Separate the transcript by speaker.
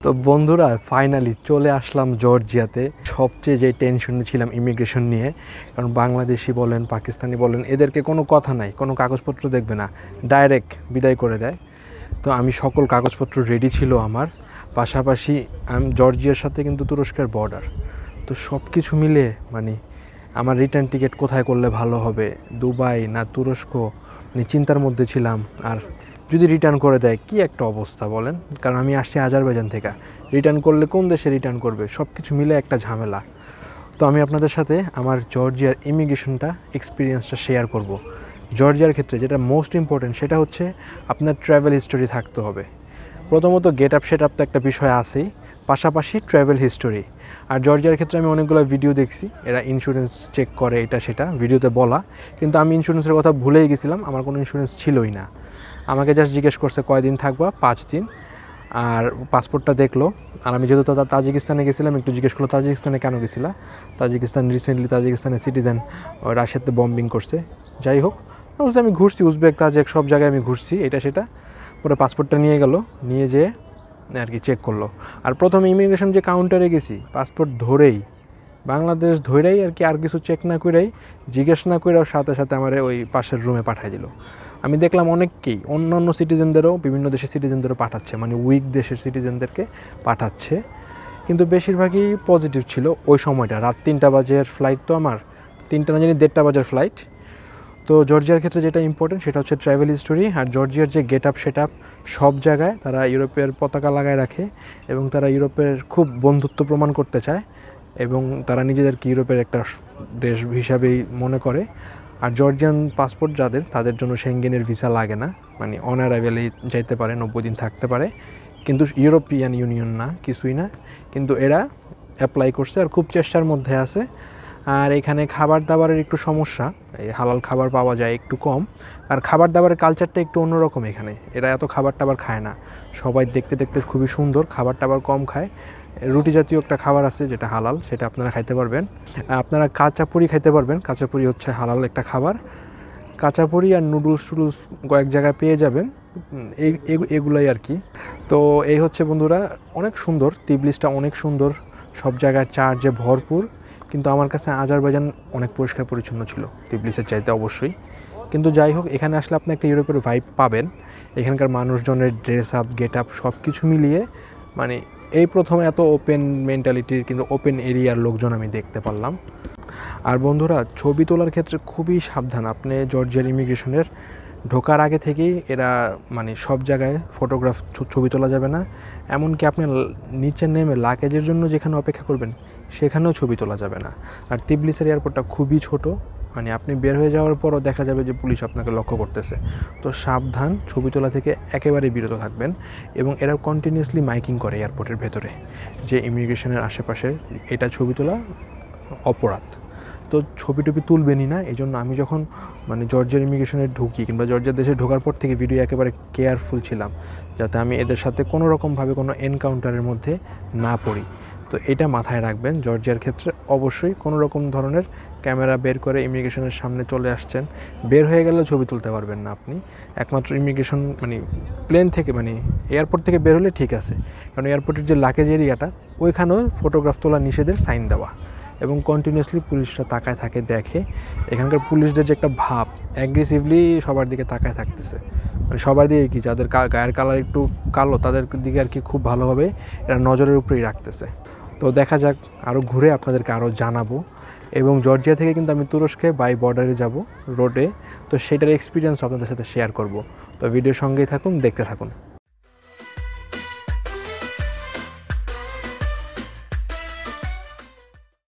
Speaker 1: তো বন্ধুরা ফাইনালি চলে আসলাম জর্জিয়াতে। সবচেয়ে যে টেনশনে ছিলাম ইমিগ্রেশন নিয়ে, কারণ বাংলাদেশি বলেন পাকিস্তানি বলেন এদেরকে কোনো কথা নাই, কোনো কাগজপত্র দেখবে না, ডাইরেক্ট বিদায় করে দেয়। তো আমি সকল কাগজপত্র রেডি ছিল আমার, পাশাপাশি আমি জর্জিয়ার সাথে কিন্তু তুরস্কের বর্ডার। তো সব কিছু মিলে মানে আমার রিটার্ন টিকিট কোথায় করলে ভালো হবে, দুবাই না তুরস্ক, মানে চিন্তার মধ্যে ছিলাম। আর যদি রিটার্ন করে দেয় কী একটা অবস্থা বলেন, কারণ আমি আসছি আজারবাইজান থেকে, রিটার্ন করলে কোন দেশে রিটার্ন করবে, সব কিছু মিলে একটা ঝামেলা। তো আমি আপনাদের সাথে আমার জর্জিয়ার ইমিগ্রেশনটা এক্সপিরিয়েন্সটা শেয়ার করব। জর্জিয়ার ক্ষেত্রে যেটা মোস্ট ইম্পর্টেন্ট সেটা হচ্ছে আপনার ট্রাভেল হিস্টোরি থাকতে হবে। প্রথমত গেট আপ সেট আপ তো একটা বিষয় আছেই, পাশাপাশি ট্রাভেল হিস্টোরি। আর জর্জিয়ার ক্ষেত্রে আমি অনেকগুলো ভিডিও দেখছি, এরা ইন্স্যুরেন্স চেক করে এটা সেটা ভিডিওতে বলা, কিন্তু আমি ইন্স্যুরেন্সের কথা ভুলেই গেছিলাম, আমার কোনো ইন্স্যুরেন্স ছিলই না। আমাকে জাস্ট জিজ্ঞেস করছে কয়দিন থাকবা, 5 দিন, আর পাসপোর্টটা দেখলো। আর আমি যেহেতু তাজিকিস্তানে গেছিলাম, একটু জিজ্ঞেস করলো তাজিকিস্তানে কেন গেছিলা, তাজিকিস্তান রিসেন্টলি তাজিকিস্তানের সিটিজেন রাশিয়াতে বম্বিং করছে। যাই হোক, আমি ঘুরছি উজবেক তাজেক সব জায়গায় আমি ঘুরছি এটা সেটা। পরে পাসপোর্টটা নিয়ে গেল, নিয়ে যেয়ে আর কি চেক করলো। আর প্রথমে ইমিগ্রেশন যে কাউন্টারে গেছি, পাসপোর্ট ধরেই বাংলাদেশ ধরেই আর কি, আর কিছু চেক না করেই জিজ্ঞেস না করেও সাথে সাথে আমার ওই পাশের রুমে পাঠিয়ে দিল। আমি দেখলাম অনেককেই অন্যান্য সিটিজেনদেরও, বিভিন্ন দেশের সিটিজেনদেরও পাঠাচ্ছে, মানে উইক দেশের সিটিজেনদেরকে পাঠাচ্ছে, কিন্তু বেশিরভাগই পজিটিভ ছিল ওই সময়টা। রাত 3টা বাজের ফ্লাইট, তো আমার 3টা না জানি 1:30 বাজের ফ্লাইট। তো জর্জিয়ার ক্ষেত্রে যেটা ইম্পর্টেন্ট সেটা হচ্ছে ট্রাভেল হিস্টোরি। আর জর্জিয়ার যে গেট আপ সেট আপ, সব জায়গায় তারা ইউরোপের পতাকা লাগায় রাখে এবং তারা ইউরোপের খুব বন্ধুত্ব প্রমাণ করতে চায় এবং তারা নিজেদেরকে ইউরোপের একটা দেশ হিসাবেই মনে করে। আর জর্জিয়ান পাসপোর্ট যাদের, তাদের জন্য সেঙ্গেনের ভিসা লাগে না, মানে অন অ্যারাইভেলেই যাইতে পারে, 90 দিন থাকতে পারে, কিন্তু ইউরোপিয়ান ইউনিয়ন না, কিছুই না। কিন্তু এরা অ্যাপ্লাই করছে আর খুব চেষ্টার মধ্যে আছে। আর এখানে খাবার দাবারের একটু সমস্যা, এই হালাল খাবার পাওয়া যায় একটু কম। আর খাবার দাবারের কালচারটা একটু অন্যরকম এখানে, এরা এত খাবার টাবার খায় না, সবাই দেখতে দেখতে খুবই সুন্দর, খাবার টাবার কম খায়। রুটি জাতীয় একটা খাবার আছে যেটা হালাল, সেটা আপনারা খাইতে পারবেন। আপনারা কাঁচাপুরি খাইতে পারবেন, কাঁচাপুরি হচ্ছে হালাল একটা খাবার। কাঁচাপুরি আর নুডলস টুডলস কয়েক জায়গায় পেয়ে যাবেন, এগুলাই আর কি। তো এই হচ্ছে বন্ধুরা, অনেক সুন্দর, তিবলিসটা অনেক সুন্দর, সব জায়গায় চার্জে ভরপুর। কিন্তু আমার কাছে আজারবাইজান অনেক পরিষ্কার পরিচ্ছন্ন ছিল তিবলিসের চাইতে অবশ্যই। কিন্তু যাই হোক, এখানে আসলে আপনি একটা ইউরোপের ভাইব পাবেন। এখানকার মানুষজনের ড্রেস আপ গেট আপ সব কিছু মিলিয়ে মানে এই প্রথম এত ওপেন মেন্টালিটির কিন্তু ওপেন এরিয়ার লোকজন আমি দেখতে পারলাম। আর বন্ধুরা, ছবি তোলার ক্ষেত্রে খুবই সাবধান। আপনি জর্জিয়ার ইমিগ্রেশনের ঢোকার আগে থেকেই এরা মানে সব জায়গায় ফটোগ্রাফ ছবি তোলা যাবে না, এমনকি আপনি নিচে নেমে লাগেজের জন্য যেখানে অপেক্ষা করবেন সেখানেও ছবি তোলা যাবে না। আর তিবলিসের এয়ারপোর্টটা খুবই ছোট, মানে আপনি বের হয়ে যাওয়ার পরও দেখা যাবে যে পুলিশ আপনাকে লক্ষ্য করতেছে। তো সাবধান, ছবি তোলা থেকে একেবারেই বিরত থাকবেন। এবং এরা কন্টিনিউয়াসলি মাইকিং করে এয়ারপোর্টের ভেতরে যে ইমিগ্রেশনের আশেপাশে এটা ছবি তোলা অপরাধ। তো ছবি টবি তুলবেনই না। এই জন্য আমি যখন মানে জর্জিয়ার ইমিগ্রেশনে ঢুকি কিংবা জর্জিয়ার দেশে ঢোকার পর থেকে ভিডিও একেবারে কেয়ারফুল ছিলাম, যাতে আমি এদের সাথে কোনো রকমভাবে কোনো এনকাউন্টারের মধ্যে না পড়ি। তো এটা মাথায় রাখবেন, জর্জিয়ার ক্ষেত্রে অবশ্যই কোনো রকম ধরনের ক্যামেরা বের করে ইমিগ্রেশনের সামনে চলে আসছেন, বের হয়ে গেলেও ছবি তুলতে পারবেন না আপনি। একমাত্র ইমিগ্রেশন মানে প্লেন থেকে মানে এয়ারপোর্ট থেকে বের হলে ঠিক আছে, কারণ এয়ারপোর্টের যে লাগেজ এরিয়াটা ওইখানেও ফটোগ্রাফ তোলা নিষেধের সাইন দেওয়া। এবং কন্টিনিউয়াসলি পুলিশরা তাকায় থাকে, দেখে। এখানকার পুলিশদের যে একটা ভাব, অ্যাগ্রেসিভলি সবার দিকে তাকায় থাকতেছে, মানে সবার দিকে কি, যাদের গায়ের কালার একটু কালো তাদের দিকে আর কি খুব ভালোভাবে এরা নজরের উপরেই রাখতেছে। তো দেখা যাক, আরও ঘুরে আপনাদেরকে আরও জানাবো। এবং জর্জিয়া থেকে কিন্তু আমি তুরস্কে বাই বর্ডারে যাব রোডে, তো সেটার এক্সপিরিয়েন্স আপনাদের সাথে শেয়ার করব। তো ভিডিওর সঙ্গেই থাকুন, দেখতে থাকুন।